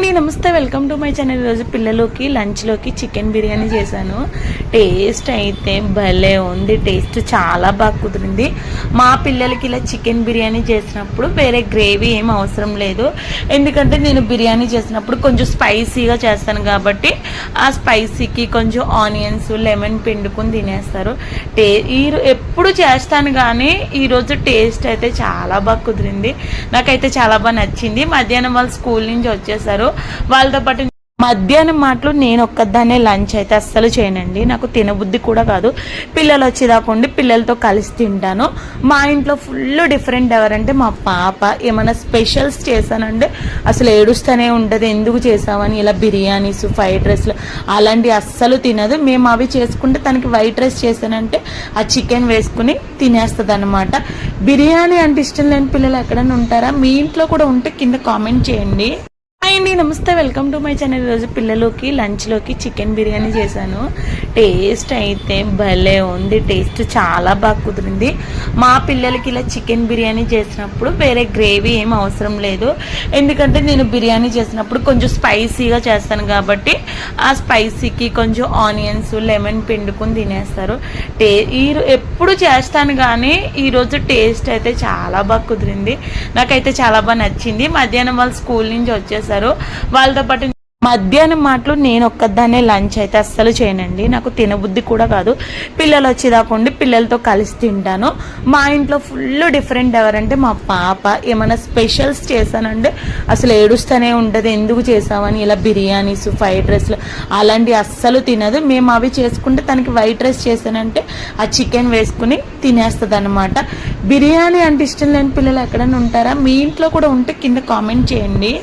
అండి నమస్తే welcome to my channel. ఈరోజు పిల్లలకి లంచ్లోకి చికెన్ బిర్యానీ చేశాను. టేస్ట్ అయితే భలే ఉంది. టేస్ట్ చాలా బాగా కుదిరింది. మా పిల్లలకి ఇలా చికెన్ బిర్యానీ చేసినప్పుడు వేరే గ్రేవీ ఏం అవసరం లేదు. ఎందుకంటే నేను బిర్యానీ చేసినప్పుడు కొంచెం స్పైసీగా చేస్తాను కాబట్టి ఆ స్పైసీకి కొంచెం ఆనియన్స్ లెమన్ పిండుకొని తినేస్తారు. ఎప్పుడు చేస్తాను కానీ ఈరోజు టేస్ట్ అయితే చాలా బాగా కుదిరింది. నాకైతే చాలా బాగా నచ్చింది. మధ్యాహ్నం వాళ్ళు స్కూల్ నుంచి వచ్చేసారు. వాళ్ళతో పాటు మధ్యాహ్నం మాటలు నేను ఒక్కదాన్నే లంచ్ అయితే అస్సలు చేయనండి. నాకు తినబుద్ధి కూడా కాదు. పిల్లలు వచ్చేదాకుండి పిల్లలతో కలిసి తింటాను. మా ఇంట్లో ఫుల్ డిఫరెంట్ ఎవరంటే మా పాప. ఏమైనా స్పెషల్స్ చేశానంటే అసలు ఏడుస్తూనే ఉంటుంది, ఎందుకు చేసామని. ఇలా బిర్యానీస్ ఫ్రైడ్ రైస్లు అలాంటివి అస్సలు తినదు. మేము అవి చేసుకుంటే తనకి వైట్ రైస్ చేశానంటే ఆ చికెన్ వేసుకుని తినేస్తుంది అనమాట. బిర్యానీ అంటే ఇష్టం లేని పిల్లలు ఎక్కడైనా ఉంటారా? మీ ఇంట్లో కూడా ఉంటే కింద కామెంట్ చేయండి. అండి నమస్తే వెల్కమ్ టు మై ఛానల్. ఈరోజు పిల్లలకి లంచ్లోకి చికెన్ బిర్యానీ చేశాను. టేస్ట్ అయితే భలే ఉంది. టేస్ట్ చాలా బాగా కుదిరింది. మా పిల్లలకి ఇలా చికెన్ బిర్యానీ చేసినప్పుడు వేరే గ్రేవీ ఏం అవసరం లేదు. ఎందుకంటే నేను బిర్యానీ చేసినప్పుడు కొంచెం స్పైసీగా చేస్తాను కాబట్టి ఆ స్పైసీకి కొంచెం ఆనియన్స్ లెమన్ పిండుకొని తినేస్తారు. ఎప్పుడు చేస్తాను కానీ ఈరోజు టేస్ట్ అయితే చాలా బాగా కుదిరింది. నాకైతే చాలా బాగా నచ్చింది. మధ్యాహ్నం వాళ్ళు స్కూల్ నుంచి వచ్చేసారు. వాళ్ళతో పాటు మధ్యాహ్నం మాటలు నేను ఒక్కదాన్నే లంచ్ అయితే అస్సలు చేయనండి. నాకు తినబుద్ధి కూడా కాదు. పిల్లలు వచ్చేదాకుండి పిల్లలతో కలిసి తింటాను. మా ఇంట్లో ఫుల్ డిఫరెంట్ ఎవరంటే మా పాప. ఏమైనా స్పెషల్స్ చేశానంటే అసలు ఏడుస్తూనే ఉంటుంది, ఎందుకు చేసామని. ఇలా బిర్యానీస్ ఫ్రైడ్ రైస్లు అలాంటివి అస్సలు తినదు. మేము అవి చేసుకుంటే తనకి వైట్ రైస్ చేశానంటే ఆ చికెన్ వేసుకుని తినేస్తుంది అనమాట. బిర్యానీ అంటే ఇష్టం లేని పిల్లలు ఎక్కడైనా ఉంటారా? మీ ఇంట్లో కూడా ఉంటే కింద కామెంట్ చేయండి.